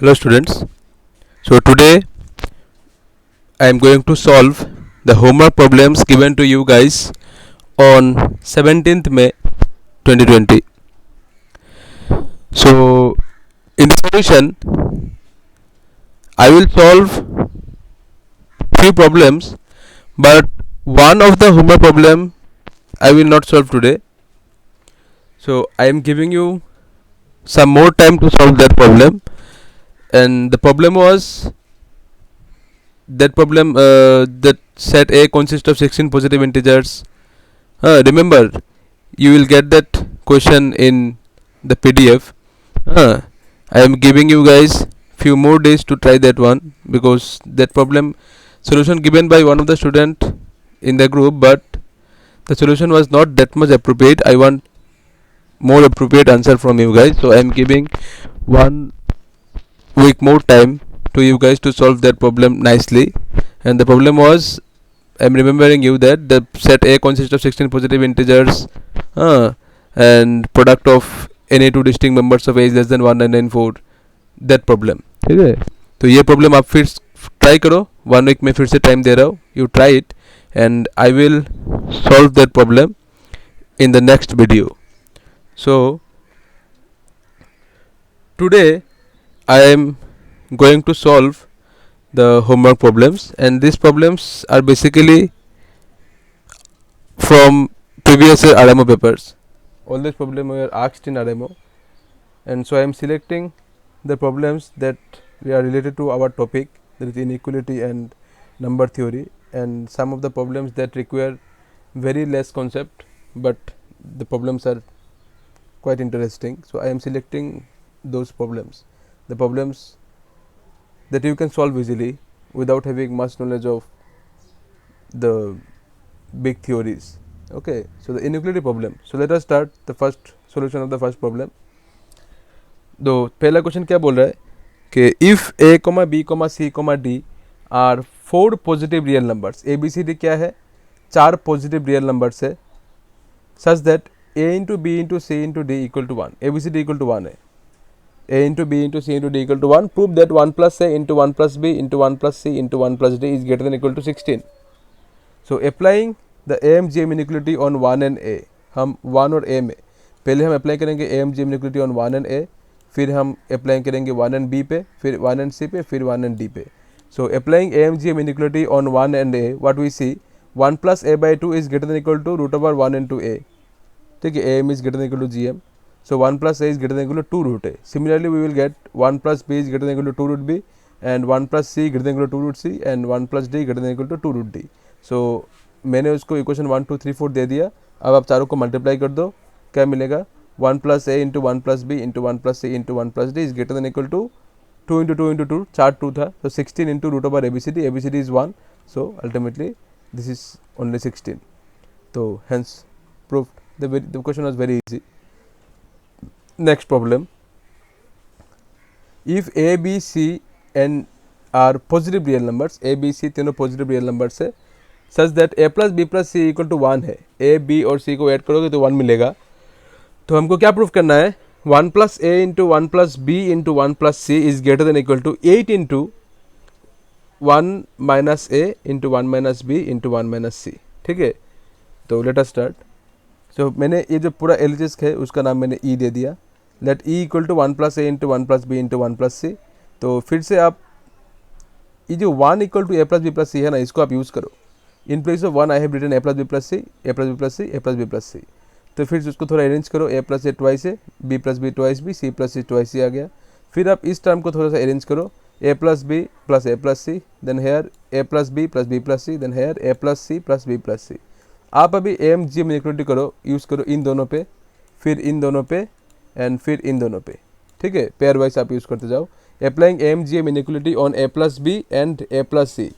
Hello students. So today I am going to solve the homework problems given to you guys on 17th May 2020. So in the solution I will solve few problems, but one of the homework problem I will not solve today. So I am giving you some more time to solve that problem, and the problem was that set A consists of 16 positive integers. Remember, you will get that question in the PDF. I am giving you guys few more days to try that one, because that problem solution given by one of the student in the group, but the solution was not that much appropriate. I want more appropriate answer from you guys, so I am giving 1 week more time to you guys to solve that problem nicely. And the problem was, I'm remembering you that the set A consists of 16 positive integers, and product of any two distinct members of A is less than 1 and 4. that problem. ठीक है, तो ये problem आप फिर try करो. 1 week में फिर से टाइम दे रहा हूँ. You try it and I will solve that problem in the next video. So today I am going to solve the homework problems, and these problems are basically from previous year RMO papers. All these problems were asked in RMO, and so I am selecting the problems that we are related to our topic, that is inequality and number theory, and some of the problems that require very less concept, but the problems are quite interesting. So I am selecting those problems, the problems that you can solve easily without having much knowledge of the big theories. Okay, so the inequality problem. So let us start the first solution of the first problem. तो पहला question क्या बोल रहा है कि if a, b, c, d are 4 positive real numbers. A B C D क्या है? 4 positive real numbers है, such that a into B into C into D equal to 1. A B C D equal to 1 है. a into B into C into D equal to 1. Prove that 1 plus a into 1 plus b into 1 plus c into 1 plus d is greater than equal to 16. So applying the A M G M inequality on 1 and a. हम 1 और a में पहले हम apply करेंगे A M G M inequality on 1 and a, फिर हम apply करेंगे 1 and b पे, फिर 1 एंड c पे, फिर 1 एंड d पे. So applying A M G M inequality on 1 and a, what we see 1 plus a by 2 is greater than equal to root over 1 into a. ठीक है, a m is greater than equal to G M. So 1 plus a is greater than equal to 2 root a. Similarly, we will get 1 plus b is greater than equal to 2 root b, and 1 plus c greater than equal to 2 root c, and 1 plus d greater than equal to 2 root d. So मैंने उसको equation 1 2 3 4 दे दिया. अब आप चारों को multiply कर दो, क्या मिलेगा? 1 plus a into 1 plus b into 1 plus c into 1 plus d is greater than equal to 2 into 2 into 2, 4 2 था, तो 16 into root over abcd. abcd is 1, so ultimately this is only 16. तो hence proved. The question was very easy. Next problem, if a b c and are positive real numbers, a b c तीनों positive real numbers है, such that a plus b plus c equal to 1 है. a b और c को add करोगे तो 1 मिलेगा. तो हमको क्या प्रूफ करना है? 1 plus a into 1 plus b into 1 plus c is greater than equal to 8 into 1 minus a into 1 minus b into 1 minus c. ठीक है, तो लेट अस स्टार्ट. सो मैंने ये जो पूरा एलजेस्क है उसका नाम मैंने ई दे दिया. Let E equal to 1 plus A into 1 plus B into 1 plus C. तो फिर से आप ये जो 1 equal to A plus B plus C है ना, इसको आप यूज़ करो. In place of 1 I have written A plus B plus C, A plus B plus C, A plus B plus C. तो फिर उसको थोड़ा अरेंज करो. A plus A twice A, B plus B twice B, C plus C twice C आ गया. फिर आप इस टर्म को थोड़ा सा अरेंज करो. A plus B plus A plus C, then here A plus B plus C, then here A plus C plus B plus C. आप अभी A M G M equality करो, यूज़ करो इन दोनों पे, फिर इन दोनों पे, एंड फिर इन दोनों पे. ठीक है, पेयर वाइज आप यूज़ करते जाओ. Applying A M G M inequality on A plus B and A plus C.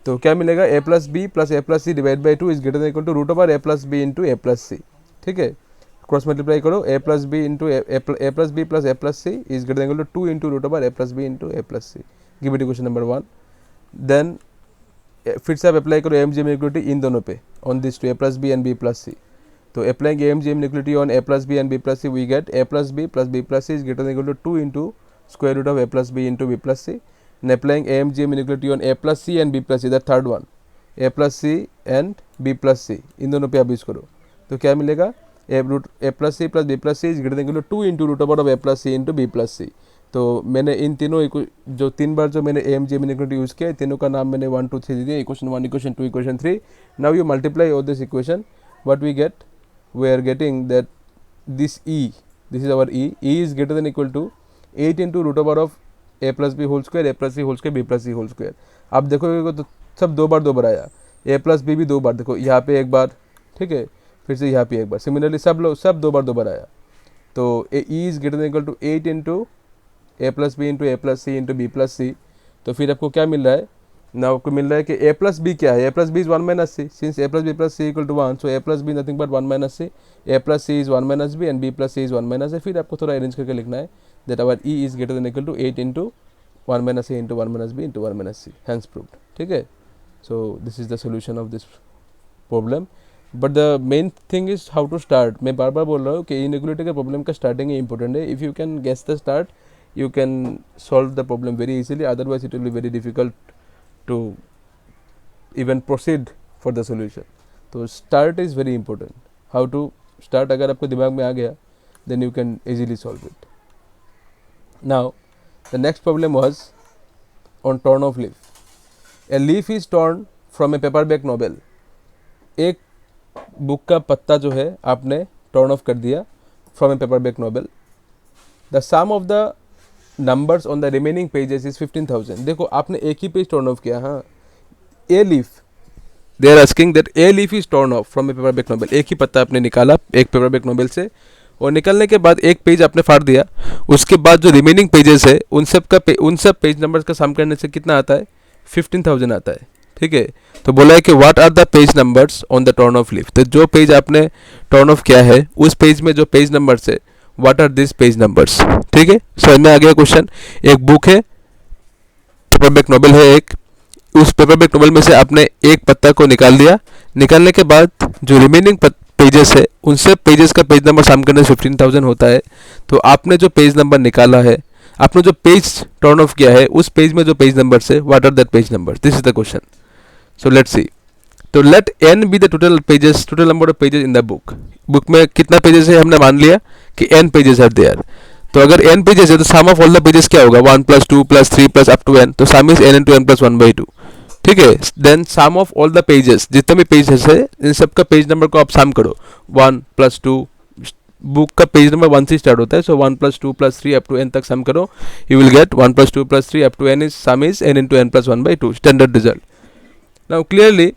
तो क्या मिलेगा? A plus B plus A plus C divide by 2 is greater than equal to root over A plus B into A plus C. ठीक है, cross multiply करो. A plus B into A plus B plus A plus C is greater than equal to 2 into root over A plus B into A plus C. Give it equation number 1. Then फिर से आप apply करो M G M equality इन दोनों पे, on this two A plus B and B plus C. तो applying M G M equality on A plus B and B plus C, we get A plus B plus B plus C is greater than equal to 2 into square root of a plus b into b plus c, and applying AMGM inequality on a plus c and b plus c, the third one, a plus c and b plus c, इन दोनों पे आप use करो तो क्या मिलेगा, a plus c plus b plus c is greater than equal to 2 into root over of a plus c into b plus c. तो मैंने इन तीनों जो तीन बार जो मैंने AMGM inequality यूज किया, तीनों का नाम मैंने 1 2 3 दे दिया, equation 1, equation 2, equation 3. Now you multiply all this equation, what we get, we are getting that this e, this is our e is greater than equal to 8 into root over of a plus b whole square, a plus c whole square, b plus c whole square. आप देखोगे तो सब दो बार आया, a plus b भी दो बार, देखो यहाँ पे एक बार, ठीक है, फिर से यहाँ पे एक बार, सिमिलरली सब दो बार आया. तो e is greater than equal to 8 into a plus b into a plus c into b plus c. तो फिर आपको क्या मिल रहा है ना, आपको मिल रहा है कि a plus b क्या है, a plus b is 1 minus c, since a plus b plus c equal to 1, so a plus b nothing but 1 minus c, a plus c is 1 minus b and b plus c is 1 minus a. फिर आपको थोड़ा arrange करके लिखना है that our e is greater than equal to 8 into 1 minus a into 1 minus b into 1 minus c, hence proved. ठीक है, so this is the solution of this problem. But the main thing is how to start. मैं बार बार बोल रहा हूँ कि inequality के problem का starting ही important है. If you can guess the start, you can solve the problem very easily, otherwise it will be very difficult to even proceed for the solution. तो start is very important. How to start अगर आपको दिमाग में आ गया, then you can easily solve it. Now the next problem was on torn of leaf. A leaf is torn from a paperback novel. एक book का पत्ता जो है आपने टर्न ऑफ कर दिया from a paperback novel. The sum of the numbers on the remaining pages is 15,000. देखो आपने एक ही पेज टर्न ऑफ किया. हाँ, a leaf, they are asking that a leaf is torn off from a paperback novel. एक ही पत्ता आपने निकाला एक paperback novel से, और निकलने के बाद एक पेज आपने फाड़ दिया. उसके बाद जो रिमेनिंग पेजेस है उन सब पेज नंबर्स का सम करने से कितना आता है, 15,000 आता है. ठीक है, तो बोला है कि what are the page numbers on the turn of leaf. तो जो पेज आपने टर्न ऑफ किया है उस पेज में जो पेज नंबर्स है, what are this page numbers. ठीक है, समझ में आ गया क्वेश्चन. एक बुक है, पेपरबैक नॉवेल है एक, उस पेपरबैक नॉवेल में से आपने एक पत्ता को निकाल दिया. निकालने के बाद जो रिमेनिंग पेजेस है उन सब पेजेस का पेज नंबर सम करने से 15,000 होता है. तो आपने जो पेज नंबर निकाला है, आपने जो पेज टर्न ऑफ किया है उस पेज में जो पेज नंबर्स है, what are that page number. This is the question. So let's see. तो let n be the total number of pages in the book. Book में कितना पेजेस है, हमने मान लिया कि n पेजेस आर देयर. तो अगर n पेजेस है तो sum of all the pages क्या होगा, 1 plus 2 plus 3 plus up to n. तो sum is n into n plus 1/2. ठीक है, then sum of all the pages, जितने भी पेजेस है इन सब का पेज नंबर को आप सम करो. 1 प्लस 2, बुक का पेज नंबर 1 से स्टार्ट होता है, so 1 plus 2 plus 3 up to n तक सम करो. You will get 1 plus 2 plus 3 up to n is sum is n into n plus 1/2. Standard result. Now clearly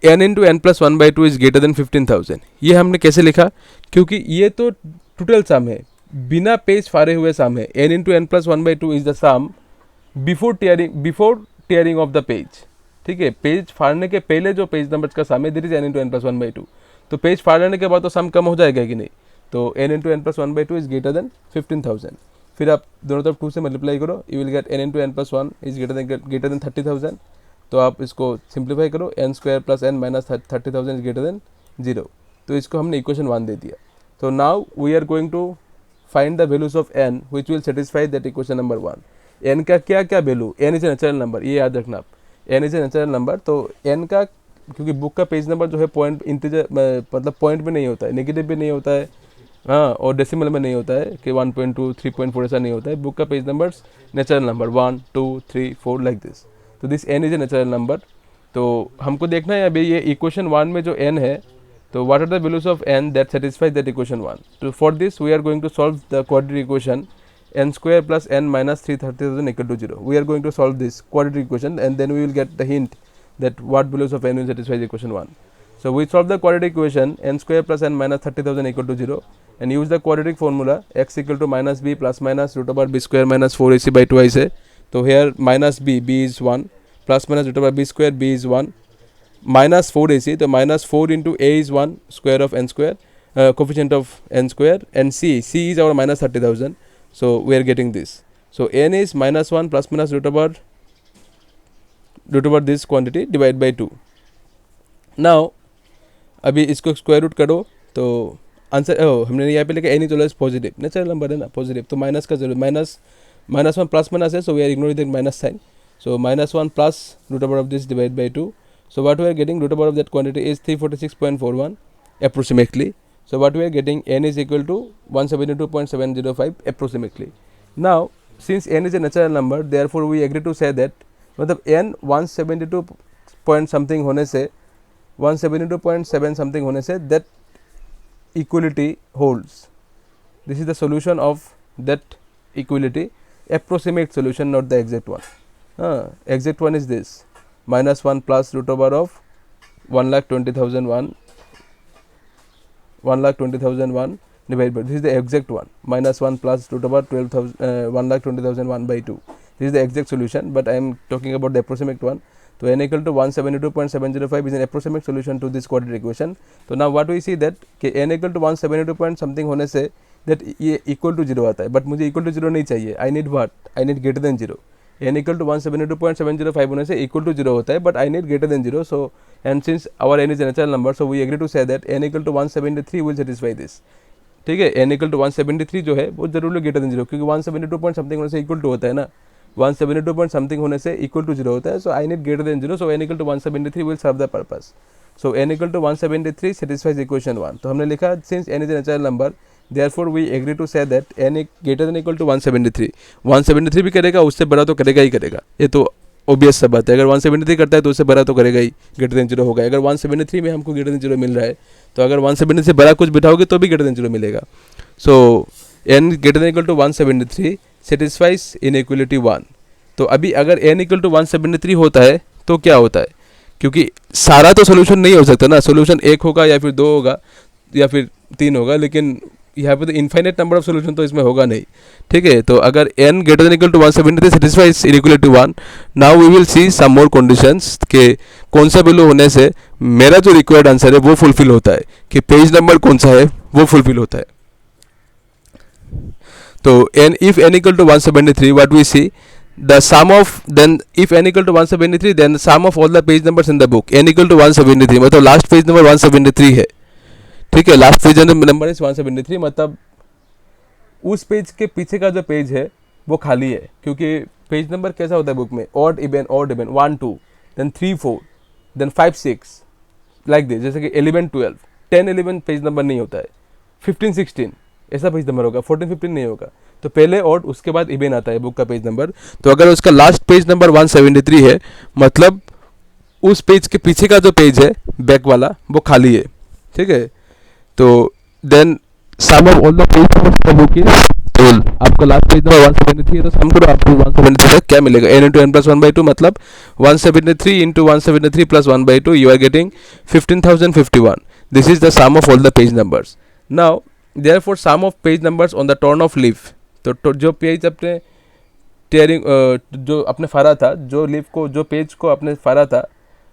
n into n plus 1/2 is greater than 15,000. ये हमने कैसे लिखा, क्योंकि ये तो total sum है, बिना पेज फाड़े हुए सम है. n into n plus 1/2 is the sum before tearing off the page. ठीक है, पेज फाड़ने के पहले जो पेज नंबर का सम है, that is n into n plus 1/2. तो पेज फाड़ने के बाद तो सम कम हो जाएगा कि नहीं. तो n into n plus 1/2 is greater than 15,000. फिर आप दोनों तरफ 2 से मल्टीप्लाई करो, you will get n into n plus 1 is greater than 30,000. तो आप इसको सिंप्लीफाई करो, n square plus n minus 30,000 is greater than 0. तो इसको हमने इक्वेशन 1 दे दिया. तो now we are going to find the values of n which will satisfy that equation number 1. n का क्या क्या value, n is a natural number, ये याद रखना आप, n is a natural number. तो n का, क्योंकि बुक का पेज नंबर जो है पॉइंट इंटीजर मतलब पॉइंट में नहीं होता है, नेगेटिव भी नहीं होता है, हाँ, और डेसिमल में नहीं होता है कि 1.2 3.4 ऐसा नहीं होता है. बुक का page numbers natural number 1 2 3 4 like this. तो this n is a natural number. तो हमको देखना है अभी ये इक्वेशन 1 में जो n है, तो what are the values of n that satisfy that equation 1. तो for this we are going to solve the quadratic equation n square plus n minus 330,000 equal to 0. We are going to solve this quadratic equation and then we will get the hint that what values of n will satisfy the equation 1. So we solve the quadratic equation n square plus n minus 30,000 equal to 0 and use the quadratic formula x equal to minus b plus minus root over b square minus 4ac by 2 है. तो here minus b is 1 plus minus root over b square, b is 1 minus 4ac, तो minus 4 into a is 1 square of n square, coefficient of n square, and c is our minus 30,000. So we are getting this. So n is minus 1 plus minus root over this quantity divided by 2. Now अभी इसको square root करो तो answer हमने यहाँ पे लिखा n is always positive, natural number है ना, पॉजिटिव, तो माइनस का जरूर, माइनस minus 1 plus minus है, so we are ignoring the minus sign. So minus 1 plus root over of this divided by 2. So what we are getting, root over of that quantity is 346.41 approximately. So what we are getting, n is equal to 172.705 approximately. Now since n is a natural number, therefore we agree to say that मतलब n 172 point something होने से 172.7 something होने से that equality holds. This is the solution of that equality, approximate solution, not the exact one. Exact one is this, minus 1 plus root over of 1,20,001 divided by, this is the exact one, minus 1 plus root over 1,20,001 by 2. This is the exact solution, but I am talking about the approximate one. So n equal to 172.705 is an approximate solution to this quadratic equation. So now what we see that n equal to 172 point something होने से that ये equal to 0 आता है, but मुझे equal to 0 नहीं चाहिए. I need what? I need greater than 0. n equal to 172.705 होने से equal to 0 होता है, but I need greater than 0. So and since our n is a natural number, so we agree to say that n equal to 173 will satisfy this. ठीक है, n equal to 173 जो है वो जरूर greater than 0, क्योंकि 172 point something होने से equal to होता है ना, 172 point something होने से equal to 0 होता है. So I need greater than 0, so n equal to 173 will serve the purpose. So n equal to 173 satisfies equation 1. तो हमने लिखा since n is a natural number, therefore we agree to say that n greater than equal to 173. 173 भी करेगा, उससे बड़ा तो करेगा ही करेगा, ये तो ऑब्वियस सा बात है. अगर 173 करता है तो उससे बड़ा तो करेगा ही, ग्रेटर देन 0 होगा. अगर 173 में हमको ग्रेटर देन 0 मिल रहा है, तो अगर 173 से बड़ा कुछ बिठाओगे तो भी ग्रेटर देन 0 मिलेगा. So n greater than equal to 173 satisfies inequality 1. तो अभी अगर n इक्वल टू 173 होता है तो क्या होता है, क्योंकि सारा तो सोल्यूशन नहीं हो सकता ना, सोल्यूशन 1 होगा या फिर 2 होगा या फिर 3 होगा, लेकिन यहाँ पे तो इनफाइनाइट नंबर ऑफ सोल्यूशन तो इसमें होगा नहीं. ठीक है, तो अगर n greater than equal to 173 satisfies inequality 1, now we will see some more conditions के कौन सा वैल्यू होने से मेरा जो रिक्वायर्ड आंसर है वो फुलफिल होता है, कि पेज नंबर कौन सा है वो फुलफिल होता है. तो if n equal to 173, what we see, the sum of, then if n equal to 173, then the sum of all the page numbers in the book, n equal to 173 मतलब last page number 173 है. ठीक है, last page number is 173, मतलब उस page के पीछे का जो पेज है वो खाली है, क्योंकि पेज नंबर कैसा होता है बुक में, odd even 1 2 then 3 4 then 5 6 like this. जैसे कि 11 12 10 11 पेज नंबर नहीं होता है, 15 16 ऐसा पेज नंबर होगा, 14 15 नहीं होगा. तो पहले ऑड उसके बाद इवन आता है बुक का पेज नंबर. तो अगर उसका लास्ट पेज नंबर 173 है, मतलब उस पेज के पीछे का जो पेज है बैक वाला वो खाली है. ठीक है, तो then sum of all the page numbers in the book is whole. आपका लास्ट पेज नंबर 173 है, तो सम करो आपको 173 तक क्या मिलेगा, n into n plus 1 by 2, मतलब 173 into 173 plus 1 by 2, you are getting 15,051. This is the sum of all the page numbers. Now therefore sum of page numbers on the torn off leaf, तो जो page अपने tearing जो अपने फाड़ा था, जो leaf को, जो पेज को अपने फाड़ा था,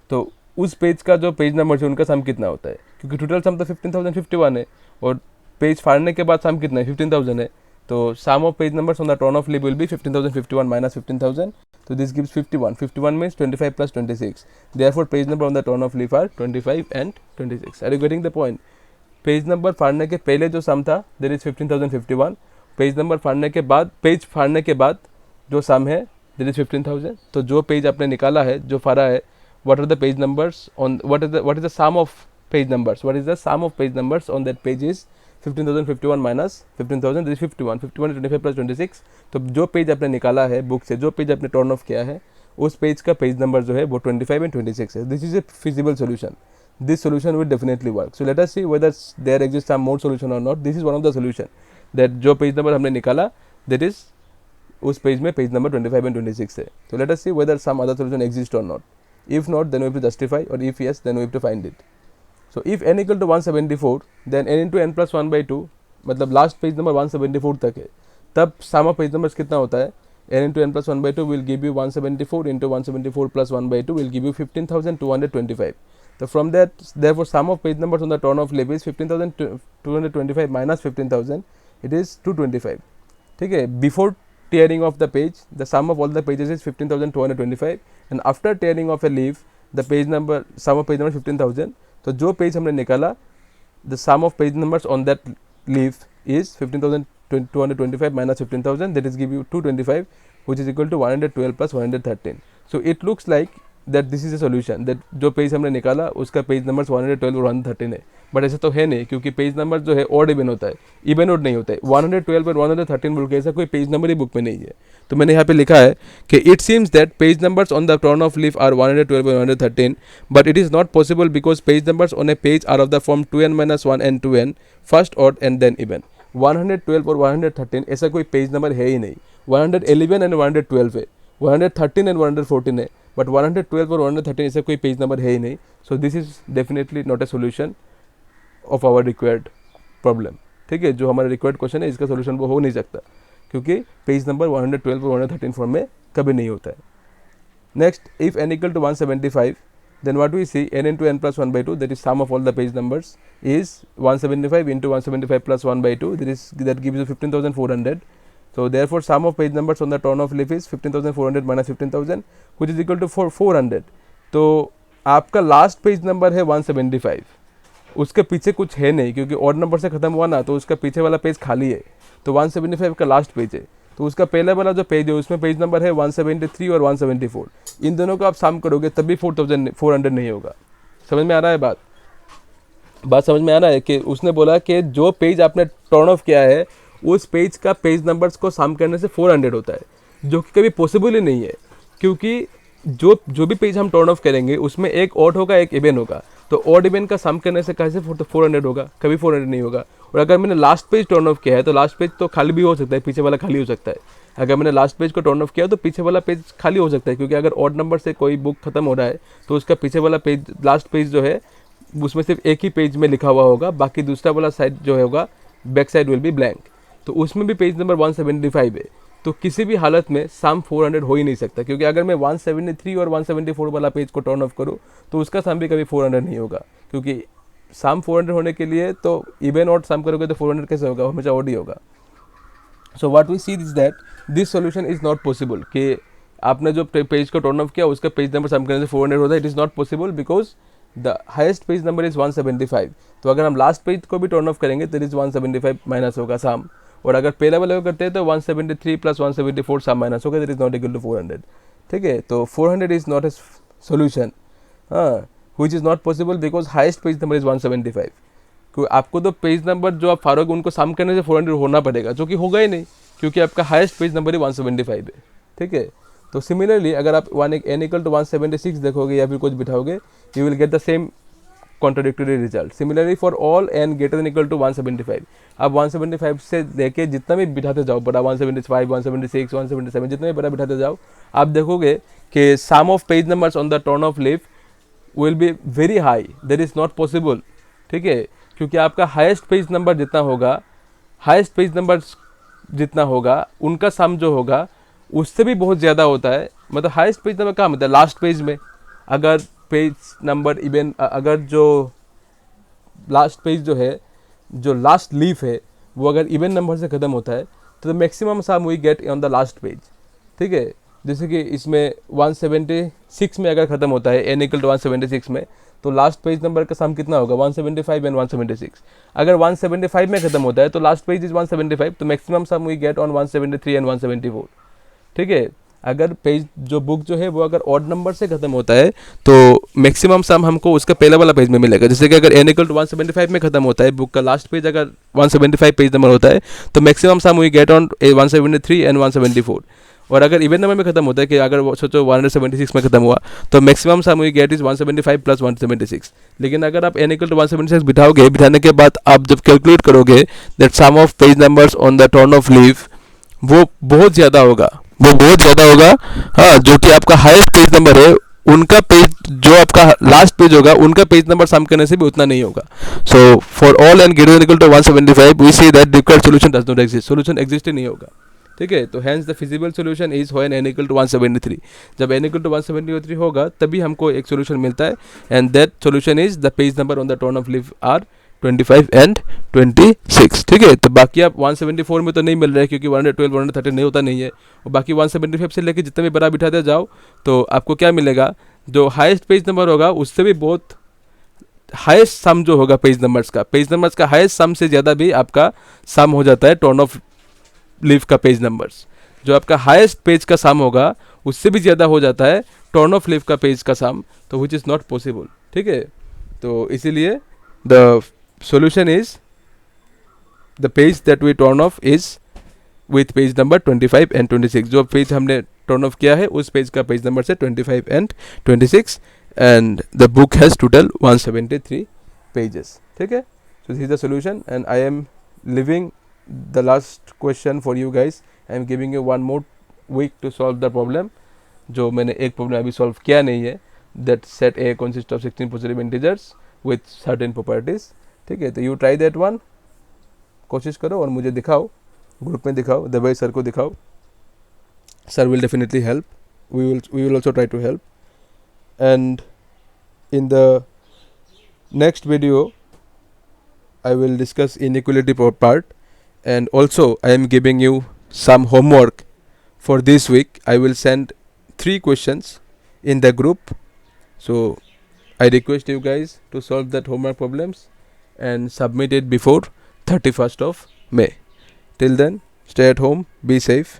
तो उस पेज का जो पेज नंबर है उनका सम कितना होता है, क्योंकि टोटल सम तो 15,051 है और पेज फाड़ने के बाद सम कितना है 15,000 है. तो sum of page numbers on the turn of leaf will be 15,051 minus 15,000, तो this gives 51. 51 means 25 plus 26. Therefore page number on the turn of leaf are 25 and 26. Are you getting the point? Page number फाड़ने के पहले जो सम था there is 15,051. Page number फाड़ने के बाद, page फाड़ने के बाद जो सम है देयर इज 15,000. तो जो पेज आपने निकाला है, जो फाड़ा है, what are the page numbers on, what is the sum of page numbers, what is the sum of page numbers on that page is 15,051 minus 15,000, this is 51. 51 is 25 plus 26. तो जो पेज आपने निकाला है बुक से, जो page आपने turn off किया है, उस पेज का पेज नंबर जो है वो 25 and 26 है. This is a feasible solution. This solution will definitely work. So let us see whether there exists some more solution or not. This is one of the solution that जो page number हमने निकाला, that is उस page में page number 25 and 26 है. So let us see whether some other solution exists or not. If not, then we have to justify, or if yes, then we have to find it. So if n equal to 174, then n into n plus 1 by 2, मतलब last page number 174 तक है, तब सम of page numbers कितना होता है, n into n plus 1 by 2 will give you 174 into 174 plus 1 by 2 will give you 15,225. So from that, therefore sum of page numbers on the turn of leaf is 15,225 minus 15,000, it is 225. ठीक है, before tearing of the page, the sum of all the pages is 15,225, and after tearing of a leaf, the page number, sum of page number 15,000. तो जो page हमने निकाला, the sum of page numbers on that leaf is 225 minus 15,000, that is give you 225, which is equal to 112 plus 113. So it looks like that this is a solution, that जो page हमने निकाला उसका page number 112 और 113 है, but ऐसा तो है नहीं, क्योंकि पेज नंबर जो है ऑड इवन होता है, इवन ऑड नहीं होता है. 112 और 113 बोल के ऐसा कोई पेज नंबर ही बुक में नहीं है. तो मैंने यहाँ पे लिखा है कि it seems that page numbers on the turn of leaf are 112 और 113, but it is not possible because page numbers on a page are of the form 2n-1 and 2n, first odd and then even. 112 और 113 ऐसा कोई page number है ही नहीं. 111 and 112 है, 113 and 114 है, but 112 और 113 ऐसा कोई पेज नंबर है ही नहीं. So this is definitely not a solution of our required problem. ठीक है, जो हमारा रिक्वायर्ड क्वेश्चन है इसका सोल्यूशन वो हो नहीं सकता, क्योंकि पेज नंबर 112 और 113 फॉर्म में कभी नहीं होता है. Next, if n equal to 175, then what we see, n into n plus 1 by 2, that is sum of all the page numbers, is 175 into 175 plus 1 by 2, that gives you 15,400. So therefore sum of page numbers on the turn of leaf is 15,400 minus 15,000, which is equal to 400. तो आपका last page number है 175, उसके पीछे कुछ है नहीं, क्योंकि odd number से खत्म हुआ ना, तो उसका पीछे वाला पेज खाली है. तो 175 का लास्ट पेज है, तो उसका पहला वाला जो पेज है उसमें पेज नंबर है 173 और 174. इन दोनों को आप सम करोगे तभी 4,400 नहीं होगा. समझ में आ रहा है बात समझ में आ रहा है कि उसने बोला कि जो पेज आपने टर्न ऑफ किया है उस पेज का पेज नंबर्स को सम करने से 400 होता है, जो कि कभी पॉसिबल ही नहीं है, क्योंकि जो भी पेज हम टर्न ऑफ करेंगे उसमें एक ऑड होगा एक इवन होगा. तो ऑड इवन का सम करने से कैसे 400 होगा, कभी 400 नहीं होगा. और अगर मैंने लास्ट पेज टर्न ऑफ किया है तो लास्ट पेज तो खाली भी हो सकता है, पीछे वाला खाली हो सकता है. अगर मैंने लास्ट पेज को टर्न ऑफ किया तो पीछे वाला पेज खाली हो सकता है, क्योंकि अगर ऑड नंबर से कोई बुक खत्म हो रहा है तो उसका पीछे वाला पेज, लास्ट पेज जो है उसमें सिर्फ एक ही पेज में लिखा हुआ होगा, बाकी दूसरा वाला साइड जो होगा back side will be blank. तो उसमें भी पेज नंबर 175 है, तो किसी भी हालत में सम 400 हो ही नहीं सकता, क्योंकि अगर मैं 173 और 174 वाला पेज को टर्न ऑफ करूँ तो उसका सम भी कभी 400 नहीं होगा, क्योंकि सम 400 होने के लिए तो इवन ऑड सम करोगे तो 400 कैसे होगा, हमेशा ऑड ही होगा. So what we see is that this solution is not possible, कि आपने जो पेज को टर्न ऑफ किया उसका पेज नंबर सम करने से 400 होता है. It is not possible because the highest page number is 175. तो अगर हम लास्ट पेज को भी टर्न ऑफ करेंगे तो इट इज़ 175 माइनस होगा सम, और अगर पहले वाले को करते हैं तो 173 प्लस 174 सम माइनस होगा, that is not equal to 400. ठीक है, तो 400 इज़ नॉट ए सोल्यूशन, हाँ, which is not possible because highest page number is 175. क्योंकि आपको तो पेज नंबर जो आप फारोगे उनको सम करने से 400 होना पड़ेगा, जो कि होगा ही नहीं, क्योंकि आपका हाईएस्ट पेज नंबर ही 175 है. ठीक है, तो सिमिलरली अगर आप n इक्वल टू 176 देखोगे या फिर कुछ बिठाओगे, you will get the same contradictory result. Similarly for all n greater than equal to 175, आप 175 से लेके जितना भी बिठाते जाओ, बड़ा 175, 176, 177 जितना भी बड़ा बिठाते जाओ, आप देखोगे कि sum of page numbers on the turn of leaf will be very high. That is not possible. ठीक है, क्योंकि आपका हाईएस्ट पेज नंबर जितना होगा, हाईएस्ट पेज नंबर जितना होगा उनका सम जो होगा उससे भी बहुत ज़्यादा होता है. मतलब हाईएस्ट पेज नंबर कहाँ मतलब लास्ट पेज में, अगर पेज नंबर इवन अगर जो लास्ट पेज जो है, जो लास्ट लीफ है वो अगर इवन नंबर से ख़त्म होता है तो maximum sum we get on the last page. ठीक है, जैसे कि इसमें 176 में अगर ख़त्म होता है n इक्वल टू 176 में, तो लास्ट पेज नंबर का सम कितना होगा 175 एंड 176. अगर 175 में ख़त्म होता है तो लास्ट पेज इज 175, तो maximum sum we get on 173 and 174. ठीक है, अगर पेज जो बुक जो है वो अगर ऑड नंबर से ख़त्म होता है तो मैक्सिमम सम हमको उसका पहला वाला पेज में मिलेगा. जैसे कि अगर n इक्वल टू 175 में ख़त्म होता है, बुक का लास्ट पेज अगर 175 पेज नंबर होता है तो maximum sum we get on 173 and 174. और अगर इवन नंबर में ख़त्म होता है कि अगर सोचो 176 में ख़त्म हुआ तो maximum sum we get is 175 plus 176. लेकिन अगर आप n इक्वल टू 176 बिठाओगे, बिठाने के बाद आप जब कैलकुलेट करोगे that sum of page numbers on the turn of leaf, वो बहुत ज़्यादा होगा, हाँ, जो कि आपका हाईएस्ट पेज नंबर है उनका पेज जो आपका लास्ट पेज होगा उनका पेज नंबर सम करने से भी उतना नहीं होगा. So for all N greater than equal to 175 we see that required solution does not exist. Solution exist ही नहीं होगा. ठीक है, तो hence the feasible solution is when n equal to 173. जब n इक्वल टू 173 होगा तभी हमको एक सॉल्यूशन मिलता है, and that solution is the page number on the turn of leaf are 25 and 26. ठीक है, तो बाकी आप 174 में तो नहीं मिल रहा है क्योंकि 112 113 नहीं होता नहीं है, और बाकी 175 से लेके जितना भी बड़ा बिठाते जाओ तो आपको क्या मिलेगा, जो हाईएस्ट पेज नंबर होगा उससे भी बहुत हाईएस्ट सम जो होगा पेज नंबर्स का हाईएस्ट सम से ज़्यादा भी आपका सम हो जाता है टर्न ऑफ लीफ का पेज नंबर्स. जो आपका हाईएस्ट पेज का सम होगा उससे भी ज़्यादा हो जाता है टर्न ऑफ लीफ का पेज का सम, तो विच इज़ नॉट पॉसिबल. ठीक है, तो इसीलिए the solution is the page that we turn of is with page number 25 and 26. जो पेज हमने टर्न ऑफ किया है उस पेज का पेज नंबर से 25 and 26, and the book has total 173 pages. ठीक है, so this is the solution and I am leaving the last question for you guys. I am giving you one more week to solve the problem. जो मैंने एक problem अभी solve किया नहीं है, that set A consists of 16 positive integers with certain properties. ठीक है, तो you try that one, कोशिश करो और मुझे दिखाओ, ग्रुप में दिखाओ, दबाई सर को दिखाओ. Sir will definitely help. We will also try to help. And in the next video I will discuss inequality part, and also I am giving you some homework for this week. I will send 3 questions in the group, so I request you guys to solve that homework problems and submit it before 31st of May. Till then, stay at home, be safe.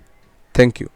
Thank you.